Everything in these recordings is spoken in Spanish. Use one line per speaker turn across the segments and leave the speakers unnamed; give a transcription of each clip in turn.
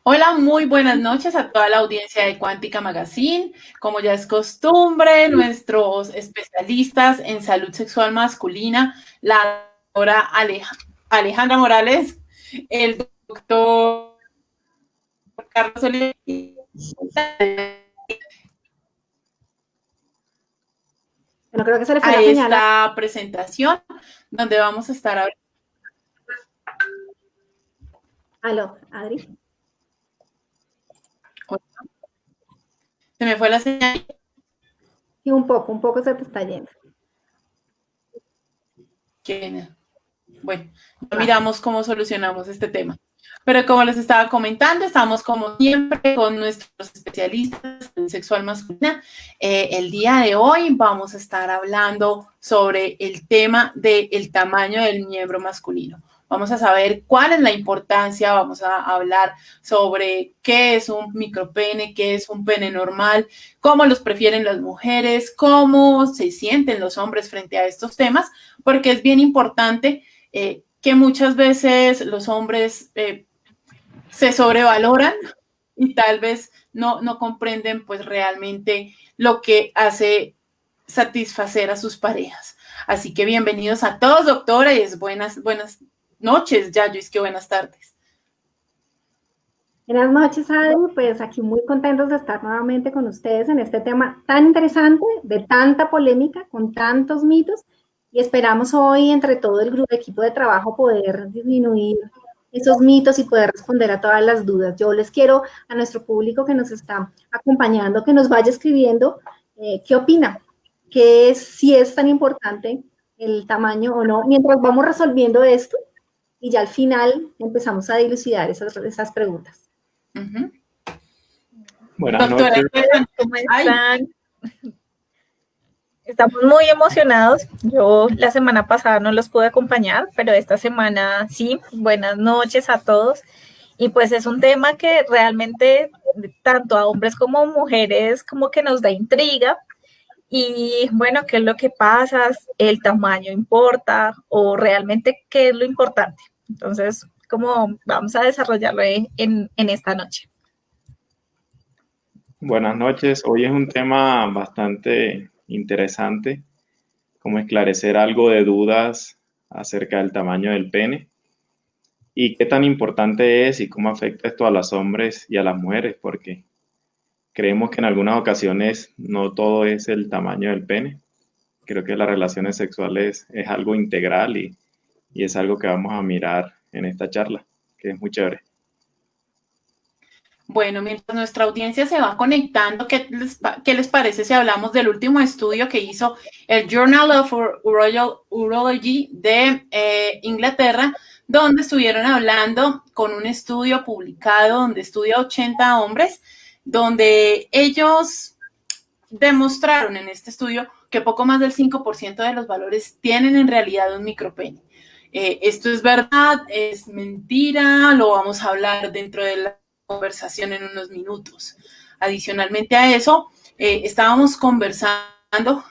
Hola, muy buenas noches a toda la audiencia de Cuántica Magazine. Como ya es costumbre, nuestros especialistas en salud sexual masculina, la doctora Alejandra Morales, el doctor Carlos Oliveira,
Bueno, creo que se le fue
a
la señal.
esta presentación donde vamos a estar hablando.
Aló, Adri.
Se me fue la señal.
Sí, un poco se te está yendo.
Bueno, miramos cómo solucionamos este tema. Pero como les estaba comentando, estamos como siempre con nuestros especialistas en sexual masculina. El día de hoy vamos a estar hablando sobre el tema del tamaño del miembro masculino. Vamos a saber cuál es la importancia, vamos a hablar sobre qué es un micropene, qué es un pene normal, cómo los prefieren las mujeres, cómo se sienten los hombres frente a estos temas, porque es bien importante que muchas veces los hombres se sobrevaloran y tal vez no comprenden pues realmente lo que hace satisfacer a sus parejas. Así que bienvenidos a todos, doctores. Buenas noches, Yayo, es que buenas tardes.
Buenas noches, Adri. Pues aquí muy contentos de estar nuevamente con ustedes en este tema tan interesante, de tanta polémica, con tantos mitos, y esperamos hoy entre todo el grupo, equipo de trabajo poder disminuir esos mitos y poder responder a todas las dudas. Yo les quiero a nuestro público que nos está acompañando, que nos vaya escribiendo qué opina, qué es, si es tan importante el tamaño o no, mientras vamos resolviendo esto y ya al final empezamos a dilucidar esas preguntas.
Buenas
Doctora,
noches.
¿Cómo están? Estamos muy emocionados. Yo la semana pasada no los pude acompañar, pero esta semana sí. Buenas noches a todos. Y pues es un tema que realmente tanto a hombres como a mujeres como que nos da intriga. Y bueno, ¿qué es lo que pasa? ¿El tamaño importa? ¿O realmente qué es lo importante? Entonces, ¿cómo vamos a desarrollarlo en esta noche?
Buenas noches. Hoy es un tema bastante interesante, como esclarecer algo de dudas acerca del tamaño del pene y qué tan importante es y cómo afecta esto a los hombres y a las mujeres, porque creemos que en algunas ocasiones no todo es el tamaño del pene. Creo que las relaciones sexuales es algo integral y es algo que vamos a mirar en esta charla, que es muy chévere.
Bueno, mientras nuestra audiencia se va conectando, ¿qué les parece si hablamos del último estudio que hizo el Journal of Urology de Inglaterra, donde estuvieron hablando con un estudio publicado donde estudia 80 hombres, donde ellos demostraron en este estudio que poco más del 5% de los valores tienen en realidad un micropene. ¿Esto es verdad? ¿Es mentira? Lo vamos a hablar dentro de la conversación en unos minutos. Adicionalmente a eso, estábamos conversando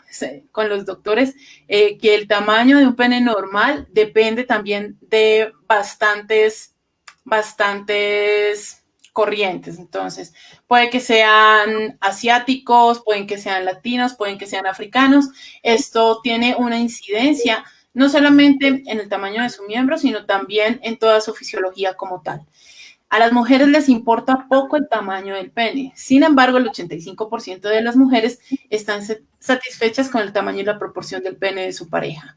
con los doctores que el tamaño de un pene normal depende también de bastantes corrientes. Entonces, puede que sean asiáticos, pueden que sean latinos, pueden que sean africanos. Esto tiene una incidencia no solamente en el tamaño de su miembro, sino también en toda su fisiología como tal. A las mujeres les importa poco el tamaño del pene. Sin embargo, el 85% de las mujeres están satisfechas con el tamaño y la proporción del pene de su pareja.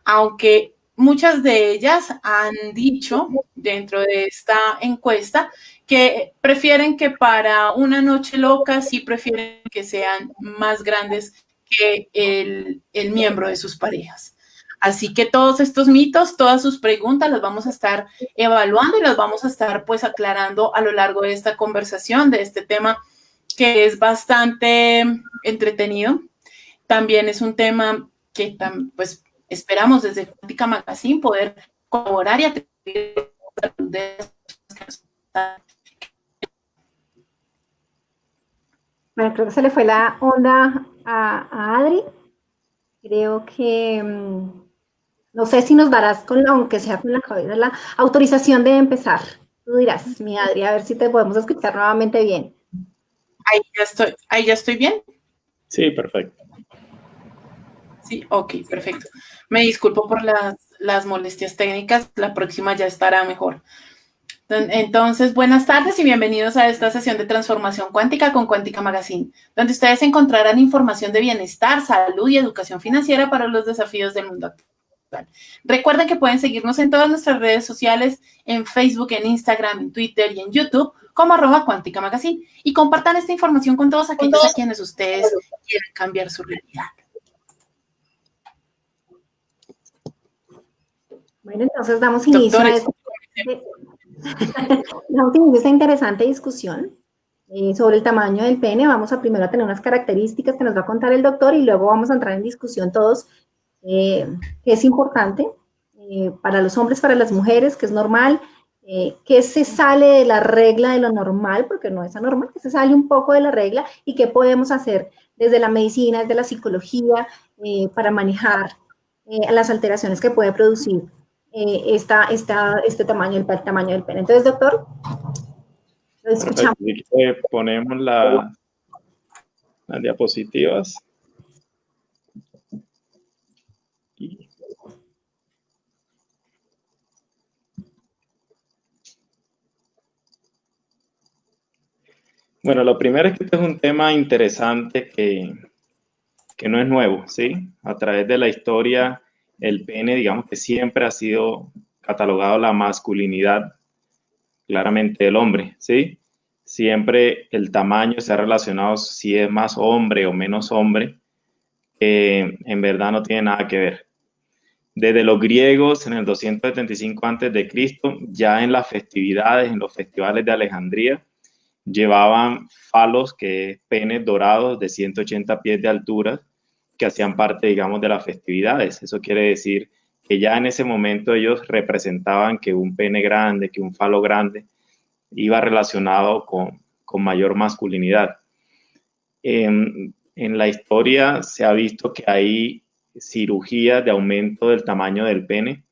Aunque muchas de ellas han dicho dentro de esta encuesta que prefieren que para una noche loca sí prefieren que sean más grandes que el miembro de sus parejas. Así que todos estos mitos, todas sus preguntas las vamos a estar evaluando y las vamos a estar pues aclarando a lo largo de esta conversación, de este tema que es bastante entretenido. También es un tema que pues esperamos desde Cuántica Magazine poder colaborar y atender.
Bueno, creo que se le fue la onda a Adri. Creo que no sé si nos darás con aunque sea con la cabeza, la autorización de empezar. Tú dirás, mi Adri, a ver si te podemos escuchar nuevamente bien.
Ahí ya estoy bien.
Sí, perfecto.
Sí, ok, perfecto. Me disculpo por las molestias técnicas, la próxima ya estará mejor. Entonces, buenas tardes y bienvenidos a esta sesión de transformación cuántica con Cuántica Magazine, donde ustedes encontrarán información de bienestar, salud y educación financiera para los desafíos del mundo actual. Recuerden que pueden seguirnos en todas nuestras redes sociales, en Facebook, en Instagram, en Twitter y en YouTube, como @Cuántica Magazine, y compartan esta información con todos aquellos a quienes ustedes quieren cambiar su realidad.
Bueno, entonces damos inicio a esta interesante discusión sobre el tamaño del pene. Vamos a primero a tener unas características que nos va a contar el doctor y luego vamos a entrar en discusión todos qué es importante para los hombres, para las mujeres, qué es normal, qué se sale de la regla de lo normal, porque no es anormal, que se sale un poco de la regla y qué podemos hacer desde la medicina, desde la psicología, para manejar las alteraciones que puede producir este tamaño, el tamaño del pene. Entonces, doctor, lo escuchamos.
Perfecto. Ponemos las diapositivas. Bueno, lo primero es que este es un tema interesante que no es nuevo, ¿sí? A través de la historia, el pene, digamos que siempre ha sido catalogado la masculinidad, claramente del hombre, ¿sí? Siempre el tamaño se ha relacionado si es más hombre o menos hombre, en verdad no tiene nada que ver. Desde los griegos, en el 275 a.C., ya en las festividades, en los festivales de Alejandría, llevaban falos, que es penes dorados de 180 pies de altura, que hacían parte, digamos, de las festividades. Eso quiere decir que ya en ese momento ellos representaban que un pene grande, que un falo grande, iba relacionado con mayor masculinidad. En la historia se ha visto que hay cirugías de aumento del tamaño del pene.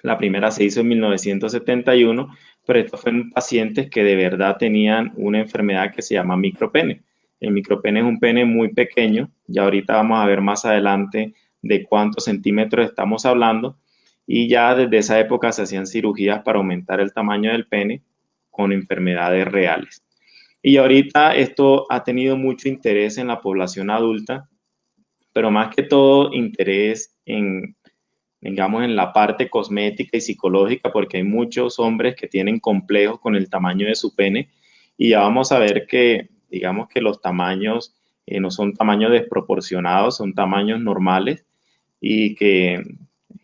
La primera se hizo en 1971, pero estos fueron pacientes que de verdad tenían una enfermedad que se llama micropene. El micropene es un pene muy pequeño, y ahorita vamos a ver más adelante de cuántos centímetros estamos hablando, y ya desde esa época se hacían cirugías para aumentar el tamaño del pene con enfermedades reales. Y ahorita esto ha tenido mucho interés en la población adulta, pero más que todo interés en, digamos, en la parte cosmética y psicológica, porque hay muchos hombres que tienen complejos con el tamaño de su pene, y ya vamos a ver que, digamos, que los tamaños no son tamaños desproporcionados, son tamaños normales, y que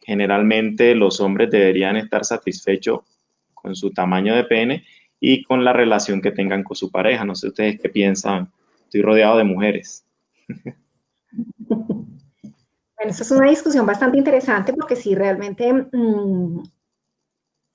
generalmente los hombres deberían estar satisfechos con su tamaño de pene y con la relación que tengan con su pareja. No sé ustedes qué piensan. Estoy rodeado de mujeres.
Bueno, esta es una discusión bastante interesante porque sí, realmente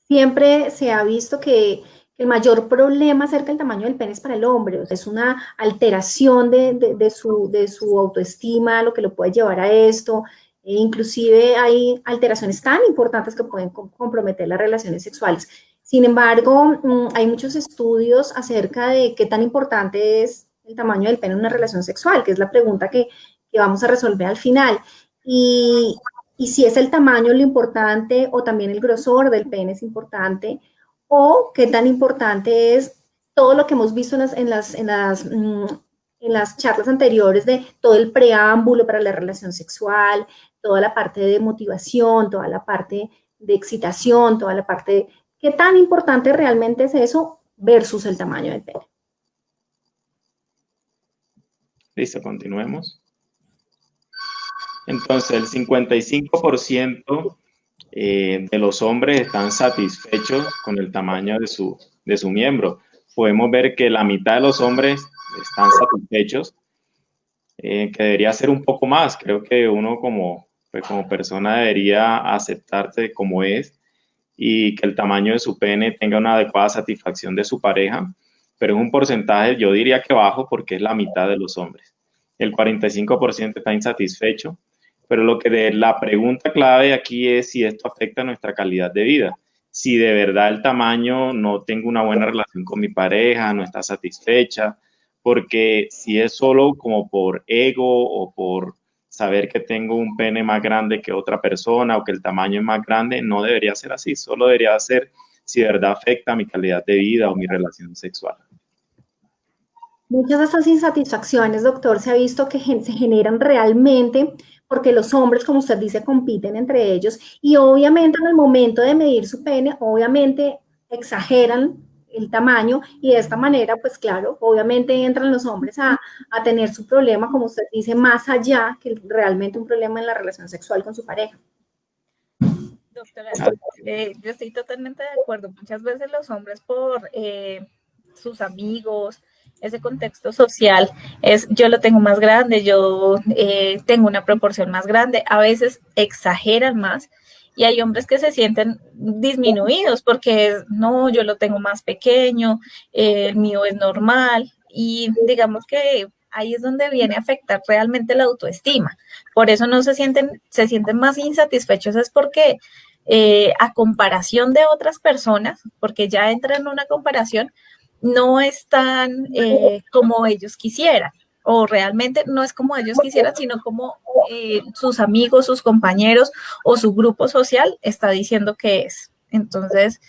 siempre se ha visto que el mayor problema acerca del tamaño del pene es para el hombre. O sea, es una alteración de su autoestima, lo que lo puede llevar a esto. Inclusive hay alteraciones tan importantes que pueden comprometer las relaciones sexuales. Sin embargo, hay muchos estudios acerca de qué tan importante es el tamaño del pene en una relación sexual, que es la pregunta que vamos a resolver al final. Y si es el tamaño lo importante o también el grosor del pene es importante, o qué tan importante es todo lo que hemos visto en las charlas anteriores de todo el preámbulo para la relación sexual, toda la parte de motivación, toda la parte de excitación, toda la parte de qué tan importante realmente es eso versus el tamaño del pene.
Listo, continuemos. Entonces, el 55% de los hombres están satisfechos con el tamaño de su miembro. Podemos ver que la mitad de los hombres están satisfechos, que debería ser un poco más. Creo que uno como persona debería aceptarse como es y que el tamaño de su pene tenga una adecuada satisfacción de su pareja, pero es un porcentaje, yo diría que bajo, porque es la mitad de los hombres. El 45% está insatisfecho, pero la pregunta clave aquí es si esto afecta nuestra calidad de vida. si de verdad el tamaño no tengo una buena relación con mi pareja, no está satisfecha, porque si es solo como por ego o por saber que tengo un pene más grande que otra persona o que el tamaño es más grande, no debería ser así, solo debería ser si de verdad afecta mi calidad de vida o mi relación sexual.
Muchas de esas insatisfacciones, doctor, se ha visto que se generan realmente porque los hombres, como usted dice, compiten entre ellos y obviamente en el momento de medir su pene, obviamente exageran el tamaño y de esta manera, pues claro, obviamente entran los hombres a tener su problema, como usted dice, más allá que realmente un problema en la relación sexual con su pareja.
Doctora, yo estoy totalmente de acuerdo. Muchas veces los hombres por sus amigos, ese contexto social, es yo lo tengo más grande, yo tengo una proporción más grande, a veces exageran más y hay hombres que se sienten disminuidos porque no, yo lo tengo más pequeño, el mío es normal y digamos que ahí es donde viene a afectar realmente la autoestima. Por eso no se sienten más insatisfechos, es porque a comparación de otras personas, porque ya entra en una comparación, no están como ellos quisieran, o realmente no es como ellos quisieran, sino como sus amigos, sus compañeros o su grupo social está diciendo que es. Entonces,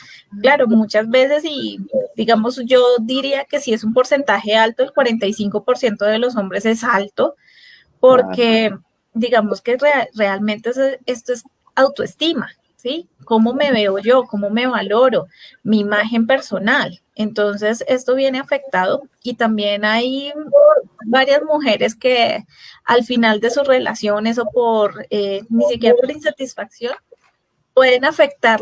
claro, muchas veces, y digamos, yo diría que si es un porcentaje alto, el 45% de los hombres es alto, porque digamos que realmente esto es autoestima, ¿sí? ¿Cómo me veo yo? ¿Cómo me valoro? Mi imagen personal. Entonces, esto viene afectado y también hay varias mujeres que al final de sus relaciones o por ni siquiera por insatisfacción pueden afectar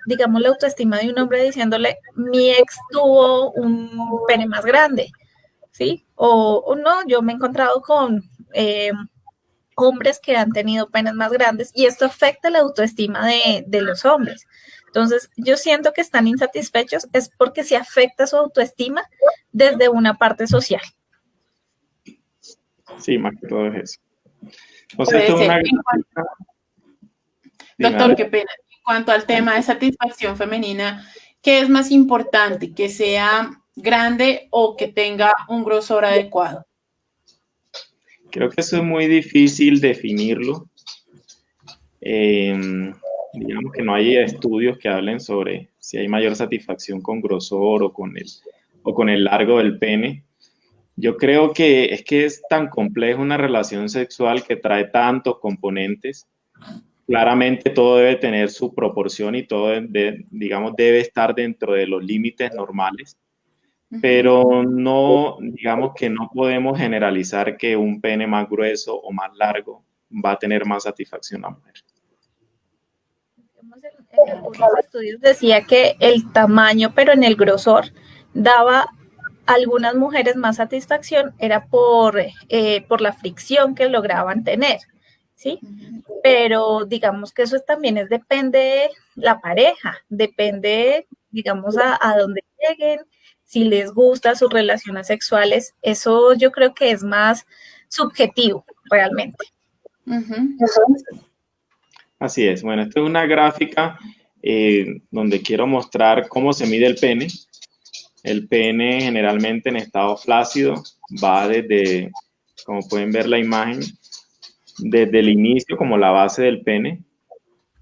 digamos, la autoestima de un hombre diciéndole, mi ex tuvo un pene más grande, ¿sí? O no, yo me he encontrado con hombres que han tenido penes más grandes y esto afecta la autoestima de los hombres. Entonces, yo siento que están insatisfechos es porque se afecta su autoestima desde una parte social.
Sí, más que todo es eso. O sea, esto es una...
Doctor, qué pena. En cuanto al tema de satisfacción femenina, ¿qué es más importante? ¿Que sea grande o que tenga un grosor adecuado?
Creo que eso es muy difícil definirlo. Digamos que no hay estudios que hablen sobre si hay mayor satisfacción con grosor o con el largo del pene. Yo creo que es tan compleja una relación sexual que trae tantos componentes. Claramente todo debe tener su proporción y todo, digamos, debe estar dentro de los límites normales. Pero no, digamos que no podemos generalizar que un pene más grueso o más largo va a tener más satisfacción a la mujer.
En algunos estudios decía que el tamaño, pero en el grosor, daba a algunas mujeres más satisfacción, era por la fricción que lograban tener, ¿sí? Pero digamos que eso también depende de la pareja, depende, digamos, a dónde lleguen, si les gusta sus relaciones sexuales, eso yo creo que es más subjetivo realmente.
Así es. Bueno, esta es una gráfica donde quiero mostrar cómo se mide el pene. El pene generalmente en estado flácido va desde, como pueden ver la imagen, desde el inicio como la base del pene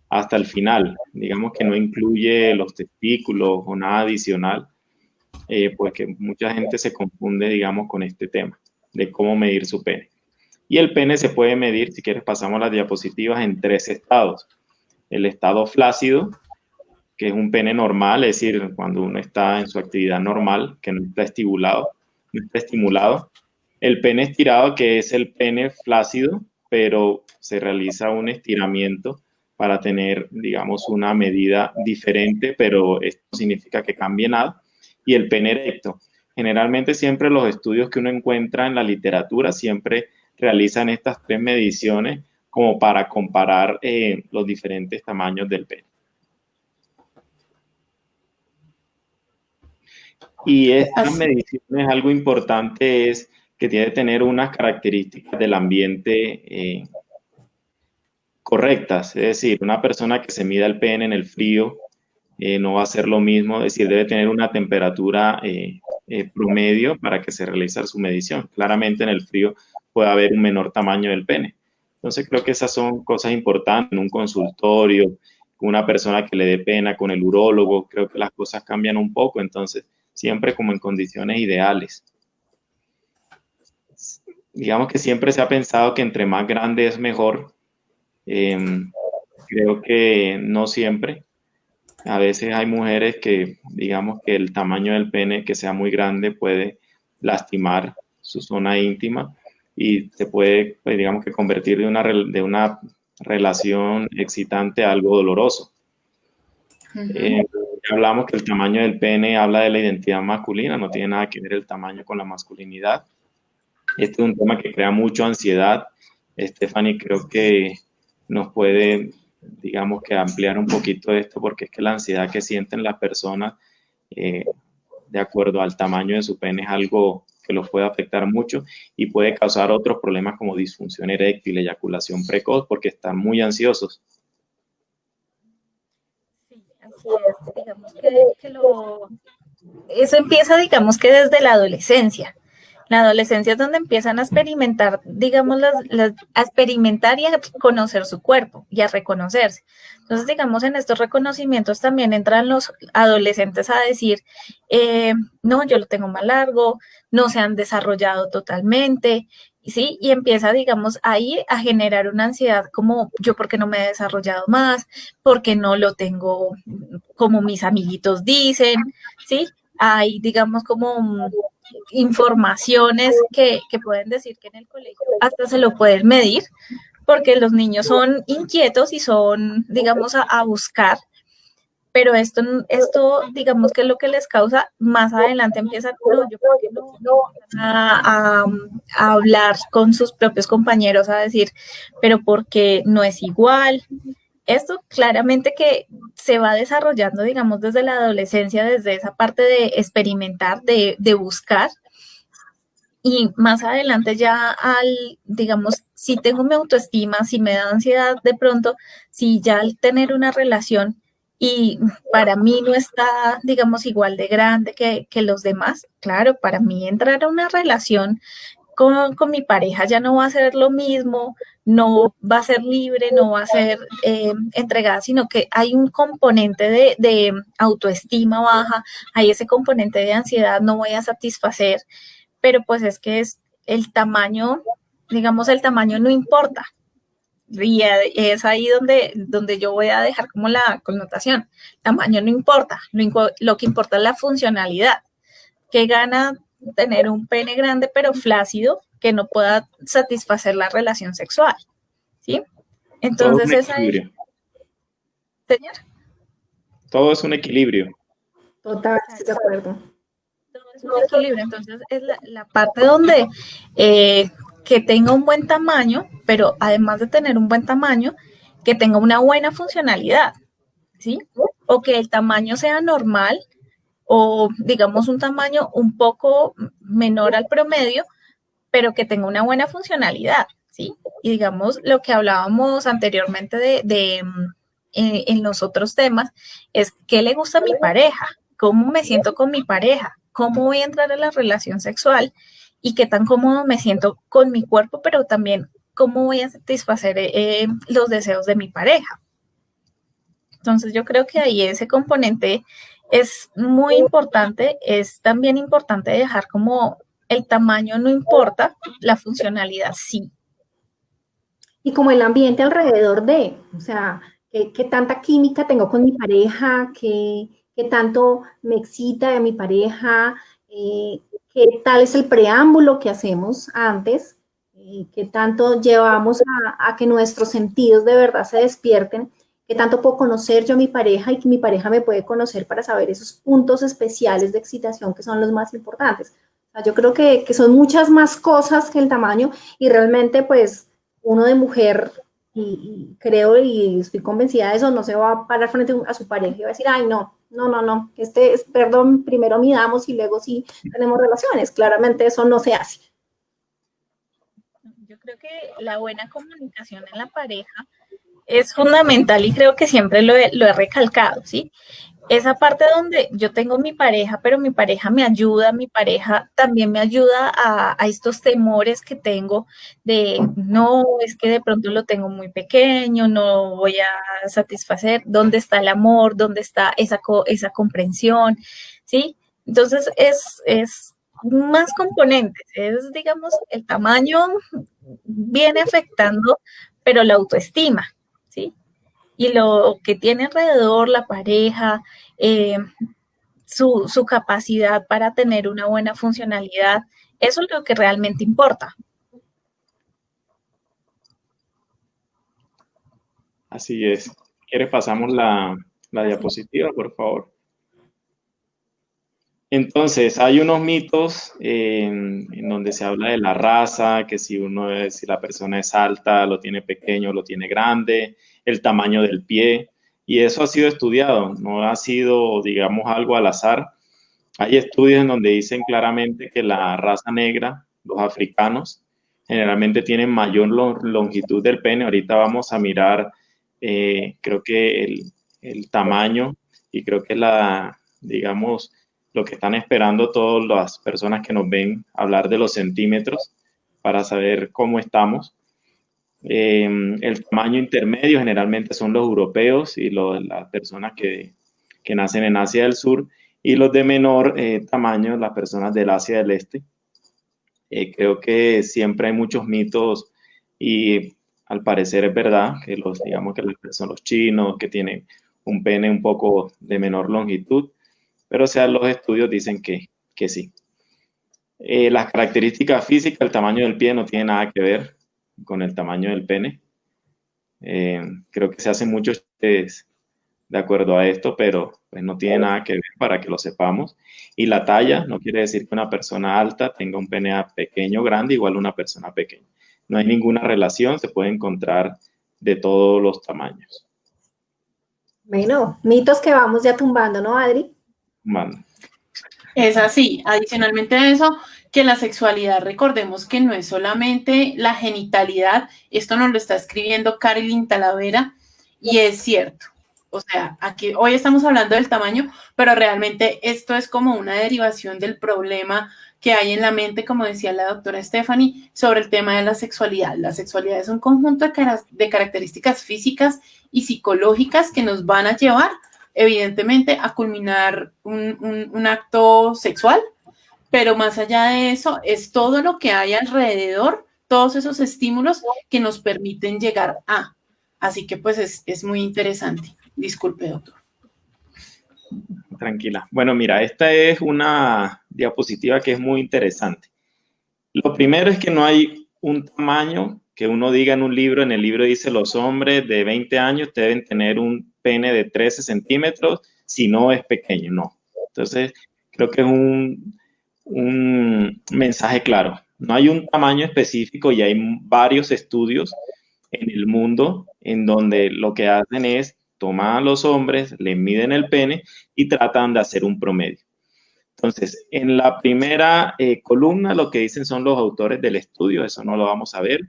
hasta el final. Digamos que no incluye los testículos o nada adicional, pues que mucha gente se confunde, digamos, con este tema de cómo medir su pene. Y el pene se puede medir, si quieres pasamos las diapositivas, en 3 estados. El estado flácido, que es un pene normal, es decir, cuando uno está en su actividad normal, que no está estimulado. El pene estirado, que es el pene flácido, pero se realiza un estiramiento para tener, digamos, una medida diferente, pero esto no significa que cambie nada. Y el pene erecto. Generalmente siempre los estudios que uno encuentra en la literatura siempre realizan estas 3 mediciones como para comparar los diferentes tamaños del pene. Y estas mediciones, algo importante es que tiene que tener unas características del ambiente correctas. Es decir, una persona que se mida el pene en el frío no va a ser lo mismo, es decir, debe tener una temperatura promedio para que se realice su medición. Claramente en el frío puede haber un menor tamaño del pene. Entonces creo que esas son cosas importantes en un consultorio, con una persona que le dé pena, con el urólogo, creo que las cosas cambian un poco, entonces siempre como en condiciones ideales. Digamos que siempre se ha pensado que entre más grande es mejor. Creo que no siempre. A veces hay mujeres que, digamos que el tamaño del pene que sea muy grande puede lastimar su zona íntima y se puede, pues, digamos que convertir de una relación excitante a algo doloroso. Hablamos que el tamaño del pene habla de la identidad masculina, no tiene nada que ver el tamaño con la masculinidad. Este es un tema que crea mucha ansiedad. Stephanie creo que nos puede, digamos que ampliar un poquito esto, porque es que la ansiedad que sienten las personas de acuerdo al tamaño de su pene es algo que los puede afectar mucho y puede causar otros problemas como disfunción eréctil, eyaculación precoz, porque están muy ansiosos.
Sí, así es. Digamos eso empieza, digamos que desde la adolescencia. La adolescencia es donde empiezan a experimentar, digamos, a experimentar y a conocer su cuerpo y a reconocerse. Entonces, digamos, en estos reconocimientos también entran los adolescentes a decir, no, yo lo tengo más largo, no se han desarrollado totalmente, ¿sí? Y empieza, digamos, ahí a generar una ansiedad como, yo, ¿por qué no me he desarrollado más? ¿Por qué no lo tengo como mis amiguitos dicen? ¿Sí? Hay, digamos, como informaciones que pueden decir que en el colegio hasta se lo pueden medir, porque los niños son inquietos y son, digamos, a buscar, pero esto, digamos que es lo que les causa, más adelante empiezan, no, yo por qué no a hablar con sus propios compañeros, a decir, pero porque no es igual. Esto claramente que se va desarrollando, digamos, desde la adolescencia, desde esa parte de experimentar, de buscar, y más adelante ya digamos, si tengo mi autoestima, si me da ansiedad de pronto, si ya al tener una relación y para mí no está, digamos, igual de grande que los demás, claro, para mí entrar a una relación con mi pareja ya no va a ser lo mismo, no va a ser libre, no va a ser entregada, sino que hay un componente de autoestima baja, hay ese componente de ansiedad, no voy a satisfacer, pero pues es que es el tamaño, digamos, el tamaño no importa. Y es ahí donde yo voy a dejar como la connotación. Tamaño no importa, lo que importa es la funcionalidad. ¿Qué gana tener un pene grande pero flácido que no pueda satisfacer la relación sexual? ¿Sí? Entonces
esa es...
Señor.
Todo es un equilibrio.
Total, de acuerdo.
Todo es un equilibrio. Entonces es la parte donde que tenga un buen tamaño, pero además de tener un buen tamaño, que tenga una buena funcionalidad, ¿sí? O que el tamaño sea normal, o digamos un tamaño un poco menor al promedio, pero que tenga una buena funcionalidad, ¿sí? Y digamos lo que hablábamos anteriormente en los otros temas, es qué le gusta a mi pareja, cómo me siento con mi pareja, cómo voy a entrar a la relación sexual y qué tan cómodo me siento con mi cuerpo, pero también cómo voy a satisfacer los deseos de mi pareja. Entonces yo creo que ahí ese componente es muy importante, es también importante dejar como el tamaño no importa, la funcionalidad sí.
Y como el ambiente alrededor de, o sea, qué tanta química tengo con mi pareja, qué tanto me excita de mi pareja, qué tal es el preámbulo que hacemos antes, qué tanto llevamos a que nuestros sentidos de verdad se despierten, qué tanto puedo conocer yo a mi pareja y que mi pareja me puede conocer para saber esos puntos especiales de excitación que son los más importantes. O sea, yo creo que son muchas más cosas que el tamaño y realmente pues uno de mujer, y creo y estoy convencida de eso, no se va a parar frente a su pareja y va a decir, ay, no, perdón, primero midamos y luego sí tenemos relaciones. Claramente eso no se hace.
Yo creo que la buena comunicación en la pareja es fundamental y creo que siempre lo he recalcado, ¿sí? esa parte donde yo tengo mi pareja, pero mi pareja me ayuda, mi pareja también me ayuda a estos temores que tengo de, no, es que de pronto lo tengo muy pequeño, no voy a satisfacer, ¿dónde está el amor? ¿Dónde está esa comprensión? ¿Sí? Entonces es más componentes, es, digamos, el tamaño viene afectando, pero la autoestima, ¿sí? Y lo que tiene alrededor la pareja, eh, su capacidad para tener una buena funcionalidad, eso es lo que realmente importa.
Así es. ¿Quieres pasamos la diapositiva, por favor? Entonces, hay unos mitos en donde se habla de la raza, que si la persona es alta, lo tiene pequeño, lo tiene grande, el tamaño del pie, y eso ha sido estudiado, no ha sido, digamos, algo al azar. Hay estudios en donde dicen claramente que la raza negra, los africanos, generalmente tienen mayor longitud del pene. Ahorita vamos a mirar, creo que el tamaño y creo que digamos, lo que están esperando todas las personas que nos ven, hablar de los centímetros para saber cómo estamos. El tamaño intermedio generalmente son los europeos y las personas que nacen en Asia del Sur, y los de menor tamaño, las personas del Asia del Este. Creo que siempre hay muchos mitos y al parecer es verdad que digamos que son los chinos que tienen un pene un poco de menor longitud, pero o sea, los estudios dicen que sí. Las características físicas, el tamaño del pie no tiene nada que ver con el tamaño del pene. Creo que se hacen muchos test de acuerdo a esto, pero pues no tiene nada que ver para que lo sepamos. Y la talla no quiere decir que una persona alta tenga un pene pequeño o grande igual a una persona pequeña. No hay ninguna relación, se puede encontrar de todos los tamaños.
Bueno, mitos que vamos ya tumbando, ¿no, Adri?
Bueno.
Es así. Adicionalmente a eso, que la sexualidad, recordemos que no es solamente la genitalidad, esto nos lo está escribiendo Caroline Talavera, y es cierto. O sea, aquí hoy estamos hablando del tamaño, pero realmente esto es como una derivación del problema que hay en la mente, como decía la doctora Stephanie, sobre el tema de la sexualidad. La sexualidad es un conjunto de características físicas y psicológicas que nos van a llevar, evidentemente, a culminar un acto sexual, pero más allá de eso, es todo lo que hay alrededor, todos esos estímulos que nos permiten llegar a. Así que pues es muy interesante. Disculpe, doctor.
Tranquila. Bueno, mira, esta es una diapositiva que es muy interesante. Lo primero es que no hay un tamaño que uno diga en un libro. En el libro dice los hombres de 20 años deben tener un pene de 13 centímetros, si no es pequeño, no. Entonces, creo que es un mensaje claro. No hay un tamaño específico y hay varios estudios en el mundo en donde lo que hacen es toman a los hombres, les miden el pene y tratan de hacer un promedio. Entonces, en la primera columna lo que dicen son los autores del estudio, eso no lo vamos a ver.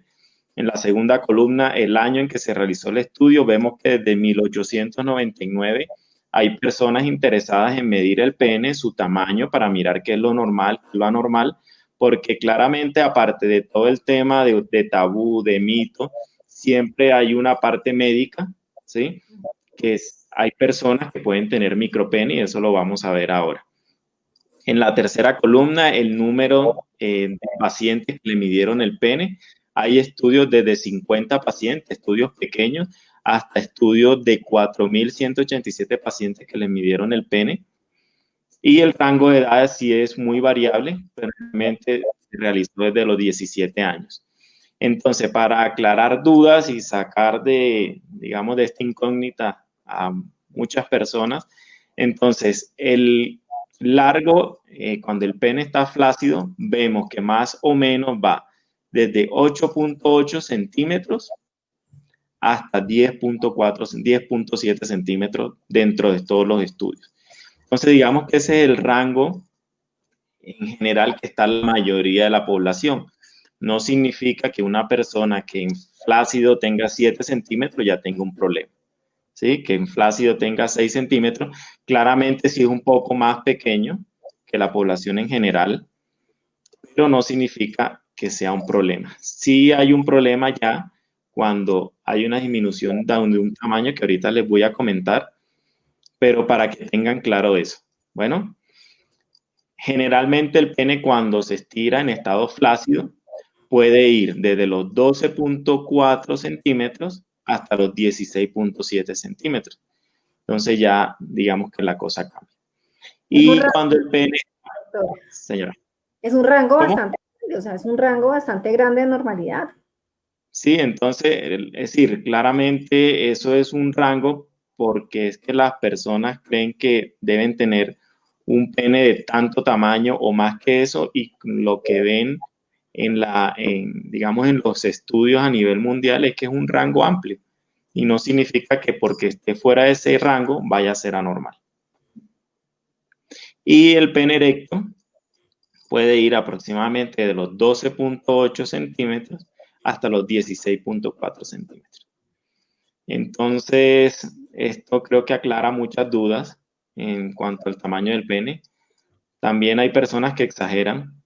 En la segunda columna, el año en que se realizó el estudio, vemos que desde 1899 hay personas interesadas en medir el pene, su tamaño, para mirar qué es lo normal, qué es lo anormal, porque claramente, aparte de todo el tema de tabú, de mito, siempre hay una parte médica, ¿sí? Que hay personas que pueden tener micropene y eso lo vamos a ver ahora. En la tercera columna, el número de pacientes que le midieron el pene. Hay estudios desde 50 pacientes, estudios pequeños, hasta estudios de 4.187 pacientes que le midieron el pene. Y el rango de edad sí es muy variable, pero realmente se realizó desde los 17 años. Entonces, para aclarar dudas y sacar digamos, de esta incógnita a muchas personas, entonces, el largo, cuando el pene está flácido, vemos que más o menos va desde 8.8 centímetros hasta 10.7 centímetros dentro de todos los estudios. Entonces, digamos que ese es el rango en general que está la mayoría de la población. No significa que una persona que en flácido tenga 7 centímetros ya tenga un problema. ¿sí? Que en flácido tenga 6 centímetros, claramente sí es un poco más pequeño que la población en general, pero no significa que sea un problema. Sí hay un problema ya cuando hay una disminución de un tamaño que ahorita les voy a comentar, pero para que tengan claro eso. Bueno, generalmente el pene cuando se estira en estado flácido puede ir desde los 12.4 centímetros hasta los 16.7 centímetros. Entonces ya digamos que la cosa cambia. Y cuando el pene... Señora.
Es un rango
¿Cómo?
bastante grande, o sea, es un rango bastante grande de normalidad.
Sí, entonces, es decir, claramente eso es un rango porque es que las personas creen que deben tener un pene de tanto tamaño o más que eso, y lo que ven digamos, en los estudios a nivel mundial es que es un rango amplio y no significa que porque esté fuera de ese rango vaya a ser anormal. Y el pene erecto puede ir aproximadamente de los 12.8 centímetros hasta los 16.4 centímetros. Entonces, esto creo que aclara muchas dudas en cuanto al tamaño del pene. También hay personas que exageran,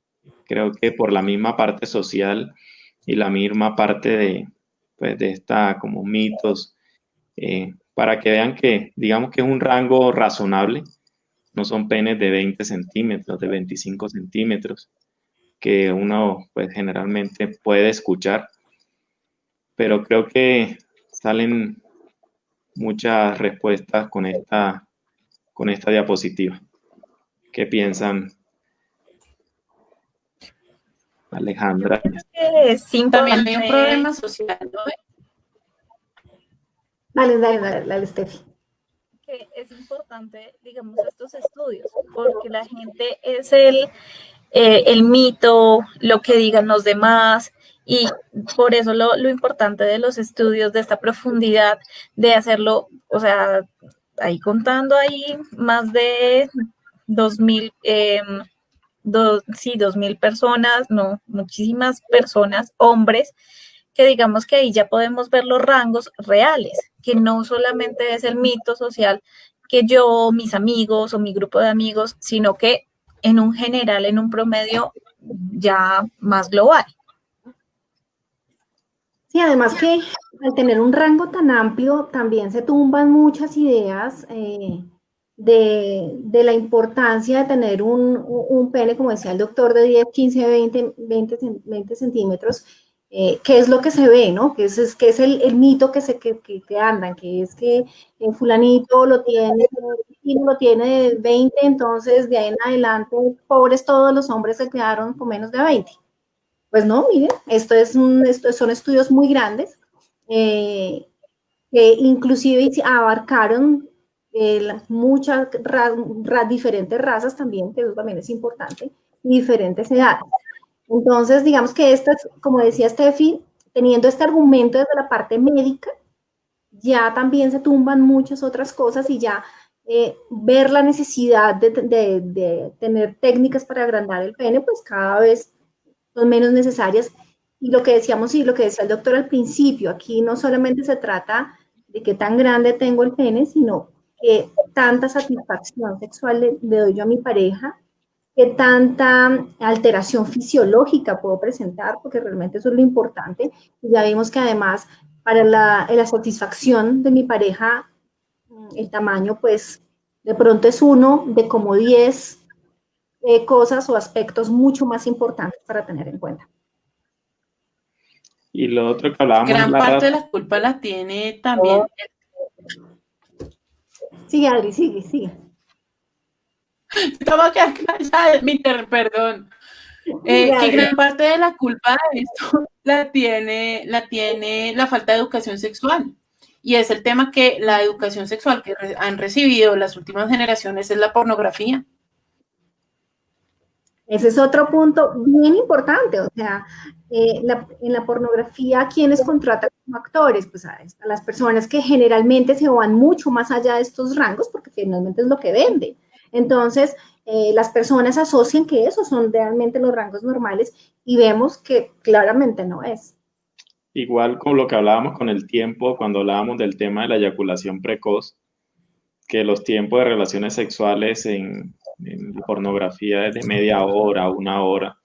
creo que por la misma parte social y la misma parte de esta como mitos, para que vean que digamos que es un rango razonable, no son penes de 20 centímetros, de 25 centímetros, que uno pues generalmente puede escuchar, pero creo que salen muchas respuestas con esta diapositiva. ¿Qué piensan, Alejandra?
También hay un problema social, ¿no?
Dale, Steffi.
Que es importante, digamos, estos estudios, porque la gente es el mito, lo que digan los demás, y por eso lo importante de los estudios, de esta profundidad, de hacerlo, o sea, ahí contando ahí más de 2.000, 2.000 personas, no, muchísimas personas, hombres, que digamos que ahí ya podemos ver los rangos reales, que no solamente es el mito social que yo, mis amigos o mi grupo de amigos, sino que en un general, en un promedio ya más global.
Sí, además que al tener un rango tan amplio también se tumban muchas ideas de la importancia de tener un pene, como decía el doctor, de 10, 15, 20 centímetros, que es lo que se ve, ¿no? Que es el mito que andan, que es que fulanito lo tiene de 20, entonces de ahí en adelante, pobres todos los hombres se quedaron con menos de 20. Pues no, miren, son estudios muy grandes, que inclusive abarcaron muchas diferentes razas también, que eso también es importante, y diferentes edades. Entonces, digamos que estas, como decía Steffi, teniendo este argumento desde la parte médica, ya también se tumban muchas otras cosas y ya ver la necesidad de tener técnicas para agrandar el pene, pues cada vez son menos necesarias. Y lo que decíamos y lo que decía el doctor al principio, aquí no solamente se trata de qué tan grande tengo el pene, sino que tanta satisfacción sexual le doy yo a mi pareja, qué tanta alteración fisiológica puedo presentar, porque realmente eso es lo importante. Y ya vimos que además para la satisfacción de mi pareja, el tamaño pues de pronto es uno de como 10 cosas o aspectos mucho más importantes para tener en cuenta.
Y lo otro que hablábamos...
Gran parte de la culpa la tiene también...
Sigue, Adri, sigue.
Estaba que callada, perdón. Que gran parte de la culpa de esto la tiene la falta de educación sexual. Y es el tema que la educación sexual que han recibido las últimas generaciones es la pornografía.
Ese es otro punto bien importante, o sea, en la pornografía, ¿quiénes contratan como actores? Pues a las personas que generalmente se van mucho más allá de estos rangos, porque finalmente es lo que vende. Entonces, las personas asocian que esos son realmente los rangos normales y vemos que claramente no es.
igual con lo que hablábamos con el tiempo, cuando hablábamos del tema de la eyaculación precoz, que los tiempos de relaciones sexuales en pornografía es de media hora, 1 hora,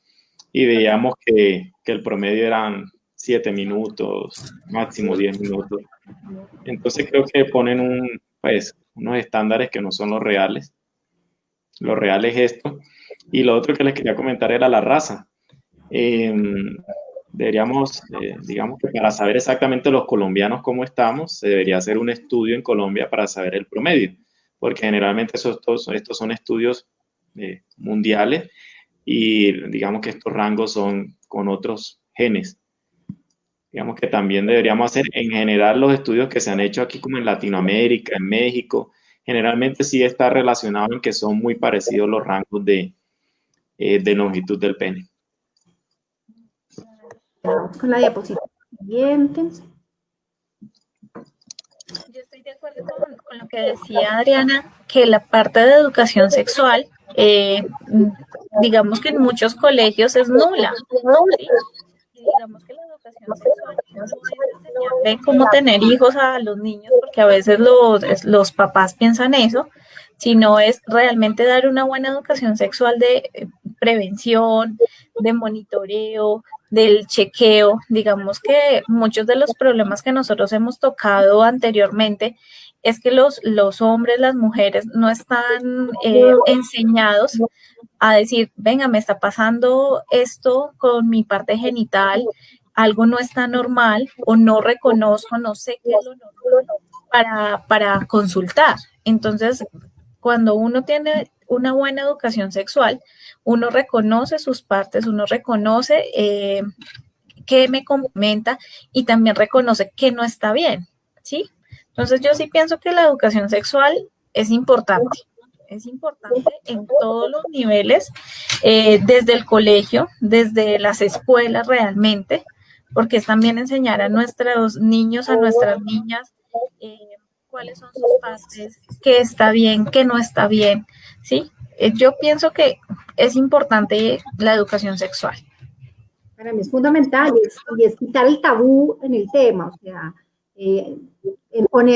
y veíamos que el promedio eran 7 minutos, máximo 10 minutos. Entonces creo que ponen unos estándares que no son los reales. Lo real es esto. Y lo otro que les quería comentar era la raza. Deberíamos, digamos que para saber exactamente los colombianos cómo estamos, se debería hacer un estudio en Colombia para saber el promedio, porque generalmente estos son estudios mundiales y digamos que estos rangos son con otros genes. Digamos que también deberíamos hacer en general los estudios que se han hecho aquí como en Latinoamérica, en México, generalmente sí está relacionado en que son muy parecidos los rangos de longitud del pene.
Vamos con la diapositiva siguiente.
Yo estoy de acuerdo con lo que decía Adriana, que la parte de educación sexual, digamos que en muchos colegios es nula, ¿sí? Y digamos que la educación sexual no es enseñarle cómo tener hijos a los niños, porque a veces los papás piensan eso, sino es realmente dar una buena educación sexual de prevención, de monitoreo, del chequeo. Digamos que muchos de los problemas que nosotros hemos tocado anteriormente es que los hombres, las mujeres no están enseñados a decir, venga, me está pasando esto con mi parte genital, algo no está normal o no reconozco, no sé qué es lo normal para consultar. Entonces, cuando uno tiene una buena educación sexual, uno reconoce sus partes, uno reconoce qué me comenta y también reconoce que no está bien, ¿sí? Entonces yo sí pienso que la educación sexual es importante en todos los niveles, desde el colegio, desde las escuelas realmente, porque es también enseñar a nuestros niños, a nuestras niñas, cuáles son sus partes, qué está bien, qué no está bien, ¿sí? Yo pienso que es importante la educación sexual.
Para mí es fundamental y es quitar el tabú en el tema, o sea, con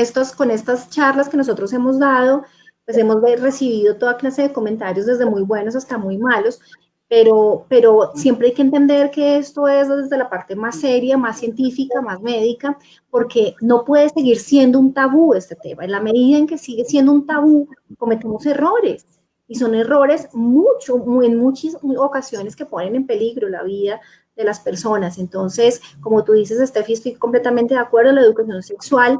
estas charlas que nosotros hemos dado, pues hemos recibido toda clase de comentarios, desde muy buenos hasta muy malos, pero siempre hay que entender que esto es desde la parte más seria, más científica, más médica, porque no puede seguir siendo un tabú este tema. En la medida en que sigue siendo un tabú, cometemos errores, y son errores en muchas ocasiones que ponen en peligro la vida de las personas. Entonces, como tú dices, Steffi, estoy completamente de acuerdo en la educación sexual,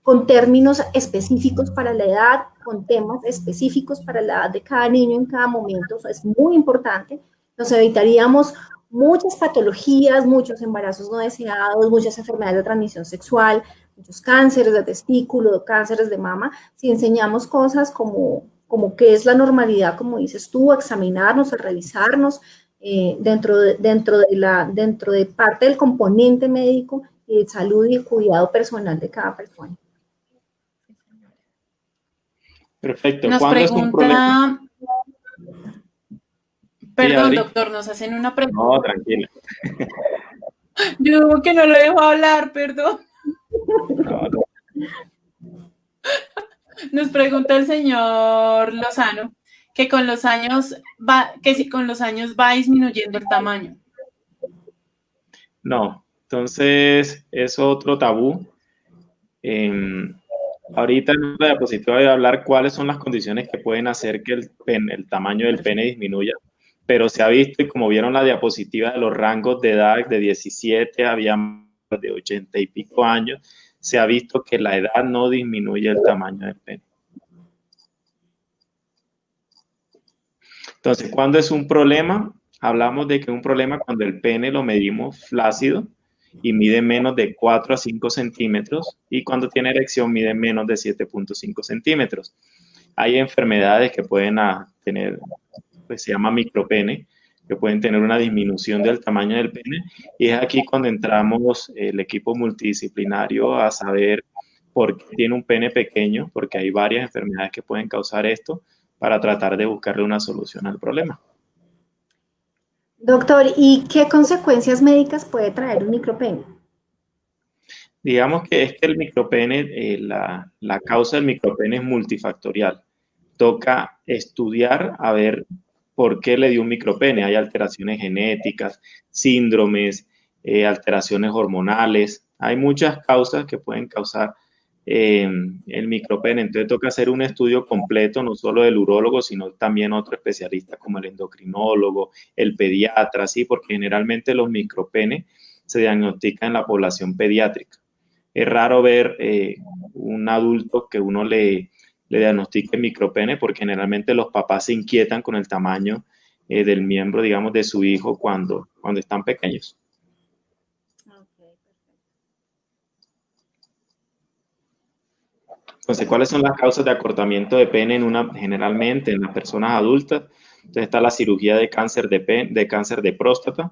con términos específicos para la edad, con temas específicos para la edad de cada niño en cada momento. Eso es muy importante. Nos evitaríamos muchas patologías, muchos embarazos no deseados, muchas enfermedades de transmisión sexual, muchos cánceres de testículo, cánceres de mama, si enseñamos cosas como qué es la normalidad, como dices tú, a examinarnos, a revisarnos, dentro de parte del componente médico y de salud y cuidado personal de cada persona.
Perfecto.
Nos
¿Cuándo es un problema?
Perdón,
Sí,
doctor, nos hacen una pregunta.
No, tranquila.
Yo que no lo dejo hablar, perdón.
No.
Nos pregunta el señor Lozano que si con los años va disminuyendo el tamaño.
No, entonces es otro tabú. Ahorita en la diapositiva voy a hablar cuáles son las condiciones que pueden hacer que el tamaño del pene disminuya, pero se ha visto, y como vieron la diapositiva de los rangos de edad de 17, había de 80 y pico años, se ha visto que la edad no disminuye el tamaño del pene. Entonces, ¿cuándo es un problema? Hablamos de que es un problema cuando el pene lo medimos flácido y mide menos de 4 a 5 centímetros, y cuando tiene erección mide menos de 7.5 centímetros. Hay enfermedades que pueden tener, pues se llama micropene, que pueden tener una disminución del tamaño del pene, y es aquí cuando entramos el equipo multidisciplinario a saber por qué tiene un pene pequeño, porque hay varias enfermedades que pueden causar esto, para tratar de buscarle una solución al problema.
Doctor, ¿y qué consecuencias médicas puede traer un micropene?
Digamos que es que el micropene, la causa del micropene es multifactorial. Toca estudiar a ver por qué le dio un micropene. Hay alteraciones genéticas, síndromes, alteraciones hormonales. Hay muchas causas que pueden causar el micropene. Entonces toca hacer un estudio completo, no solo del urólogo, sino también otro especialista como el endocrinólogo, el pediatra, ¿sí? Porque generalmente los micropenes se diagnostican en la población pediátrica. Es raro ver un adulto que uno le diagnostique micropene porque generalmente los papás se inquietan con el tamaño del miembro, digamos, de su hijo cuando están pequeños. Entonces, ¿cuáles son las causas de acortamiento de pene generalmente en las personas adultas? Entonces está la cirugía de cáncer de cáncer de próstata.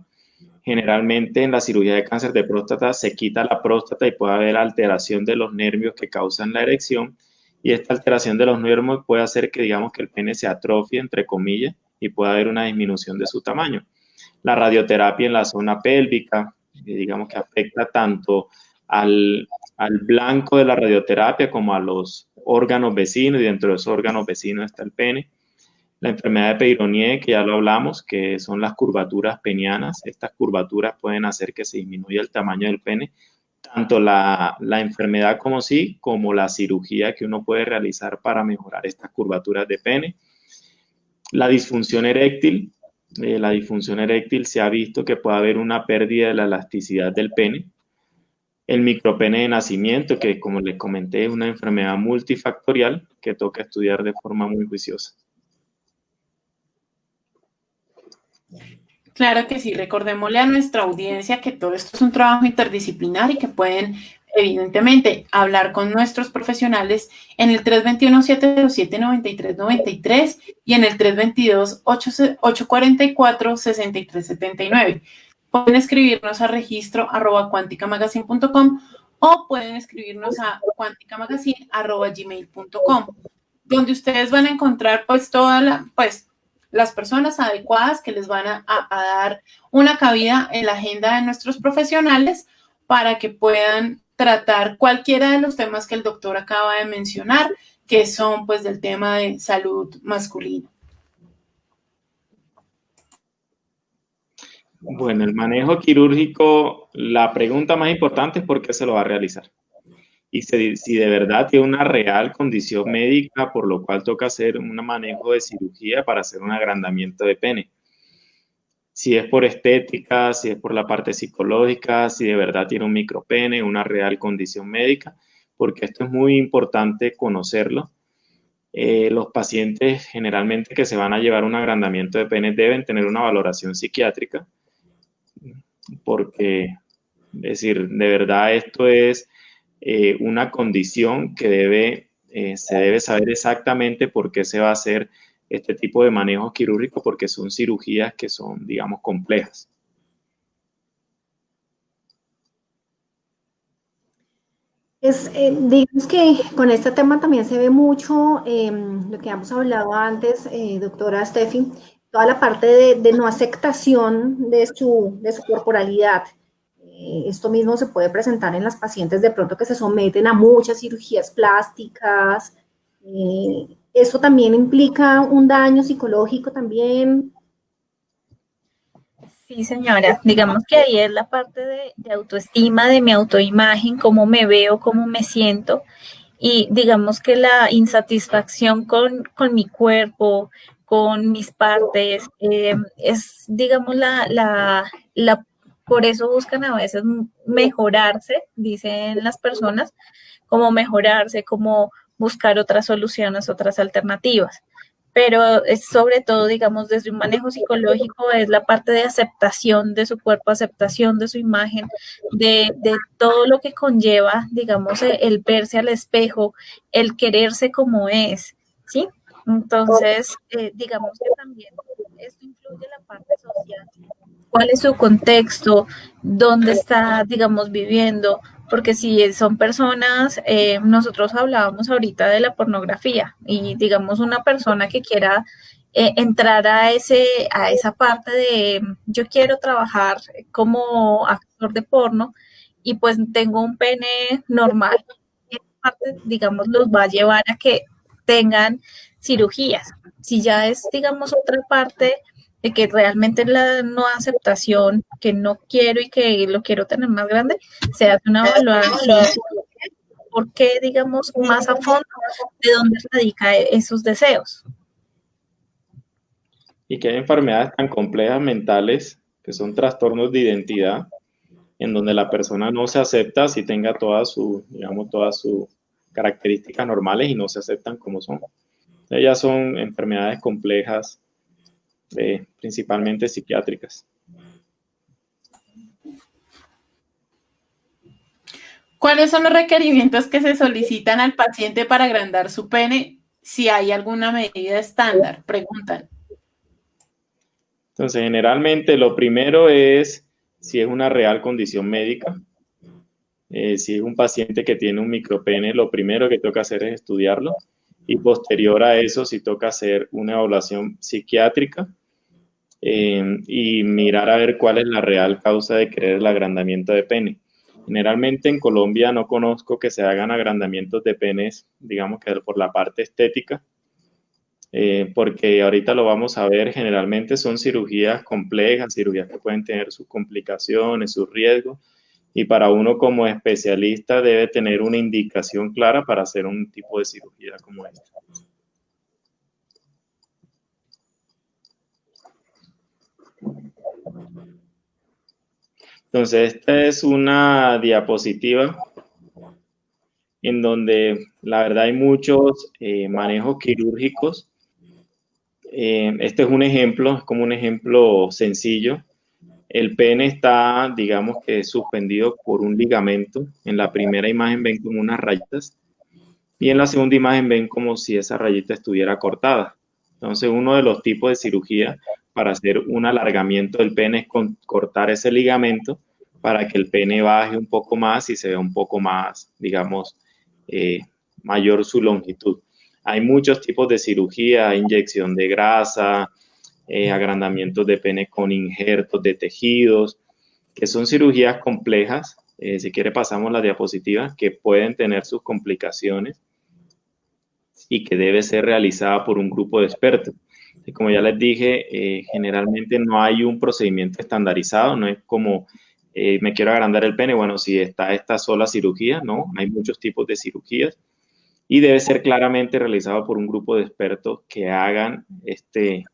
Generalmente en la cirugía de cáncer de próstata se quita la próstata y puede haber alteración de los nervios que causan la erección, y esta alteración de los nervios puede hacer que, digamos, que el pene se atrofie, entre comillas, y pueda haber una disminución de su tamaño. La radioterapia en la zona pélvica, digamos que afecta tanto al blanco de la radioterapia como a los órganos vecinos, y dentro de esos órganos vecinos está el pene. La enfermedad de Peyronie, que ya lo hablamos, que son las curvaturas penianas. Estas curvaturas pueden hacer que se disminuya el tamaño del pene. Tanto la enfermedad como la cirugía que uno puede realizar para mejorar estas curvaturas de pene. La disfunción eréctil. La disfunción eréctil se ha visto que puede haber una pérdida de la elasticidad del pene. El micropene de nacimiento, que como les comenté es una enfermedad multifactorial que toca estudiar de forma muy juiciosa.
Claro que sí, recordémosle a nuestra audiencia que todo esto es un trabajo interdisciplinar y que pueden evidentemente hablar con nuestros profesionales en el 321-707-9393 y en el 322-844-6379. Pueden escribirnos a registro@quanticamagazine.com o pueden escribirnos a quanticamagazine@gmail.com, donde ustedes van a encontrar pues las personas adecuadas que les van a dar una cabida en la agenda de nuestros profesionales para que puedan tratar cualquiera de los temas que el doctor acaba de mencionar, que son pues del tema de salud masculina.
Bueno, el manejo quirúrgico, la pregunta más importante es por qué se lo va a realizar. Y si de verdad tiene una real condición médica, por lo cual toca hacer un manejo de cirugía para hacer un agrandamiento de pene. Si es por estética, si es por la parte psicológica, si de verdad tiene un micropene, una real condición médica, porque esto es muy importante conocerlo. Los pacientes generalmente que se van a llevar un agrandamiento de pene deben tener una valoración psiquiátrica, porque, es decir, de verdad esto es una condición que se debe saber exactamente por qué se va a hacer este tipo de manejo quirúrgico, porque son cirugías que son, digamos, complejas.
Digamos que con este tema también se ve mucho lo que hemos hablado antes, doctora Steffi, toda la parte de no aceptación de su corporalidad. Esto mismo se puede presentar en las pacientes de pronto que se someten a muchas cirugías plásticas. ¿Eso también implica un daño psicológico también?
Sí, señora. Digamos que ahí es la parte de autoestima, de mi autoimagen, cómo me veo, cómo me siento. Y digamos que la insatisfacción con mi cuerpo, con mis partes, es, digamos, por eso buscan a veces mejorarse, dicen las personas, como mejorarse, como buscar otras soluciones, otras alternativas. Pero es sobre todo, digamos, desde un manejo psicológico, es la parte de aceptación de su cuerpo, aceptación de su imagen, de todo lo que conlleva, digamos, el verse al espejo, el quererse como es, ¿sí? Entonces, digamos que también esto incluye la parte social. ¿Cuál es su contexto? ¿Dónde está, digamos, viviendo? Porque si son personas, nosotros hablábamos ahorita de la pornografía y digamos una persona que quiera entrar a esa parte de yo quiero trabajar como actor de porno y pues tengo un pene normal. Esa parte, digamos, los va a llevar a que tengan cirugías. Si ya es, digamos, otra parte de que realmente la no aceptación, que no quiero y que lo quiero tener más grande, se hace una evaluación por qué, digamos, más a fondo de dónde radica esos deseos.
Y que hay enfermedades tan complejas mentales que son trastornos de identidad, en donde la persona no se acepta si tenga todas sus características normales y no se aceptan como son. Ellas son enfermedades complejas, principalmente psiquiátricas.
¿Cuáles son los requerimientos que se solicitan al paciente para agrandar su pene? Si hay alguna medida estándar, preguntan.
Entonces, generalmente lo primero es si es una real condición médica. Si es un paciente que tiene un micropene, lo primero que toca hacer es estudiarlo y posterior a eso, si toca hacer una evaluación psiquiátrica y mirar a ver cuál es la real causa de querer el agrandamiento de pene. Generalmente en Colombia no conozco que se hagan agrandamientos de penes, digamos que por la parte estética, porque ahorita lo vamos a ver, generalmente son cirugías complejas, cirugías que pueden tener sus complicaciones, sus riesgos, y para uno como especialista debe tener una indicación clara para hacer un tipo de cirugía como esta. Entonces, esta es una diapositiva en donde la verdad hay muchos manejos quirúrgicos. Este es un ejemplo, es como un ejemplo sencillo. El pene está, digamos que suspendido por un ligamento. En la primera imagen ven como unas rayitas y en la segunda imagen ven como si esa rayita estuviera cortada. Entonces, uno de los tipos de cirugía para hacer un alargamiento del pene es cortar ese ligamento para que el pene baje un poco más y se vea un poco más, digamos, mayor su longitud. Hay muchos tipos de cirugía, inyección de grasa, agrandamientos de pene con injertos de tejidos, que son cirugías complejas. Si quiere pasamos la diapositiva, que pueden tener sus complicaciones y que debe ser realizada por un grupo de expertos. Y como ya les dije, generalmente no hay un procedimiento estandarizado, no es como me quiero agrandar el pene, bueno, si está esta sola cirugía, no, hay muchos tipos de cirugías y debe ser claramente realizado por un grupo de expertos que hagan este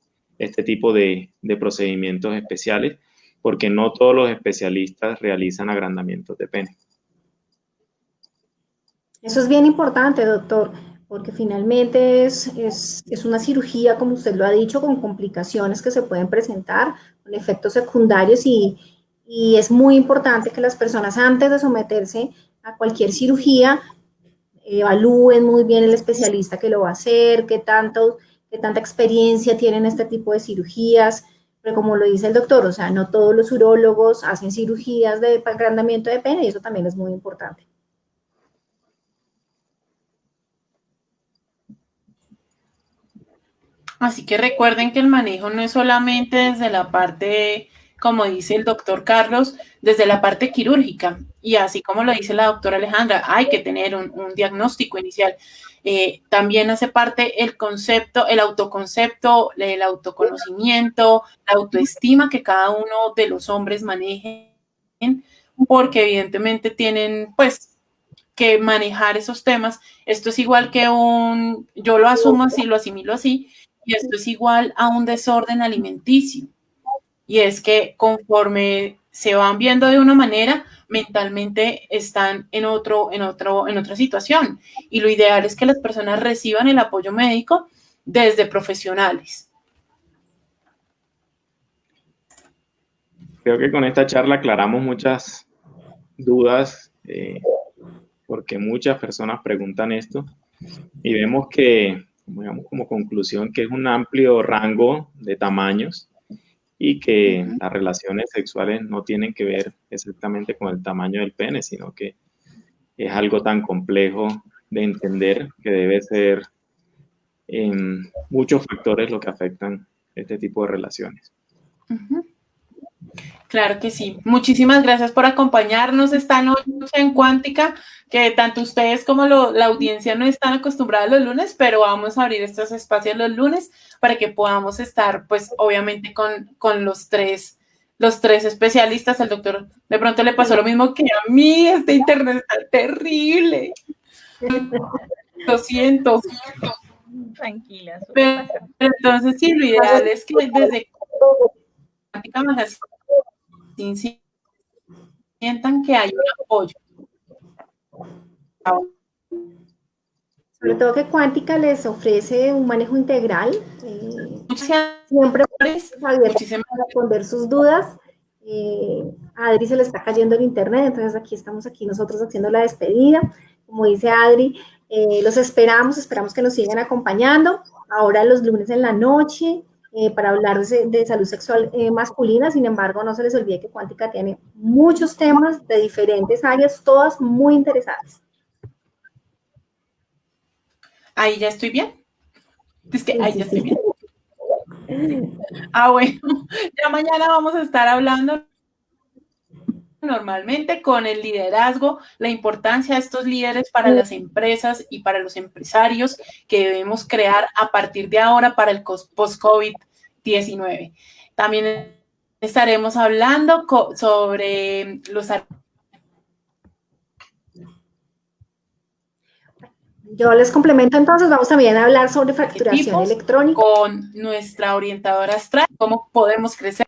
tipo de procedimientos especiales, porque no todos los especialistas realizan agrandamientos de pene.
Eso es bien importante, doctor, porque finalmente es una cirugía, como usted lo ha dicho, con complicaciones que se pueden presentar, con efectos secundarios y es muy importante que las personas antes de someterse a cualquier cirugía evalúen muy bien el especialista que lo va a hacer, qué tanta experiencia tiene en este tipo de cirugías, pero como lo dice el doctor, o sea, no todos los urólogos hacen cirugías de agrandamiento de pene y eso también es muy importante.
Así que recuerden que el manejo no es solamente desde la parte, como dice el doctor Carlos, desde la parte quirúrgica. Y así como lo dice la doctora Alejandra, hay que tener un diagnóstico inicial. También hace parte el concepto, el autoconcepto, el autoconocimiento, la autoestima que cada uno de los hombres manejen, porque evidentemente tienen, pues, que manejar esos temas. Esto es igual que yo lo asumo así, lo asimilo así, y esto es igual a un desorden alimenticio. Y es que conforme se van viendo de una manera, mentalmente están en otra situación. Y lo ideal es que las personas reciban el apoyo médico desde profesionales.
Creo que con esta charla aclaramos muchas dudas, porque muchas personas preguntan esto y vemos que, digamos, como conclusión, que es un amplio rango de tamaños y que las relaciones sexuales no tienen que ver exactamente con el tamaño del pene, sino que es algo tan complejo de entender que debe ser muchos factores lo que afectan este tipo de relaciones.
Ujú. Claro que sí. Muchísimas gracias por acompañarnos esta noche en Cuántica, que tanto ustedes como la audiencia no están acostumbrados los lunes, pero vamos a abrir estos espacios los lunes para que podamos estar, pues, obviamente con los tres especialistas. Al doctor de pronto le pasó lo mismo que a mí, este internet está terrible. Lo siento.
Tranquila.
Pero entonces sí, lo ideal es que desde Cuántica Magazine sientan que hay un apoyo.
Sobre todo que Cuántica les ofrece un manejo integral. Siempre abiertos a responder sus dudas. A Adri se le está cayendo el internet, entonces estamos aquí nosotros haciendo la despedida. Como dice Adri, los esperamos que nos sigan acompañando. Ahora los lunes en la noche, para hablar de salud sexual masculina. Sin embargo, no se les olvide que Cuántica tiene muchos temas de diferentes áreas, todas muy interesantes.
Ahí ya estoy bien. Es que ahí ya estoy bien. Bueno, ya mañana vamos a estar hablando normalmente con el liderazgo, la importancia de estos líderes para las empresas y para los empresarios que debemos crear a partir de ahora para el post-COVID-19. También estaremos hablando sobre los...
Yo les complemento entonces, vamos también a hablar sobre facturación electrónica.
Con nuestra orientadora astral, cómo podemos crecer.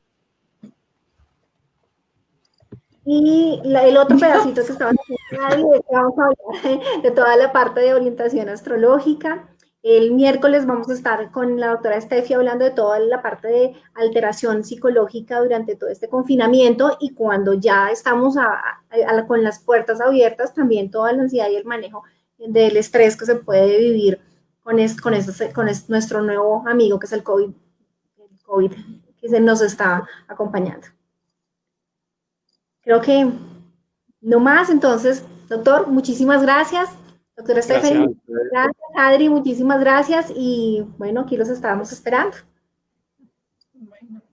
Y el otro pedacito que estaba haciendo, vamos a hablar de toda la parte de orientación astrológica. El miércoles vamos a estar con la doctora Steffi hablando de toda la parte de alteración psicológica durante todo este confinamiento, y cuando ya estamos con las puertas abiertas, también toda la ansiedad y el manejo del estrés que se puede vivir con nuestro nuevo amigo que es el COVID que se nos está acompañando. Creo que no más. Entonces, doctor, muchísimas gracias. Doctora Stephanie, gracias. Adri, muchísimas gracias. Y bueno, aquí los estábamos esperando.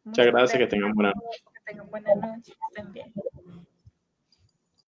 Muchas gracias, que tengan buena noche.
Que tengan buena noche, que estén bien.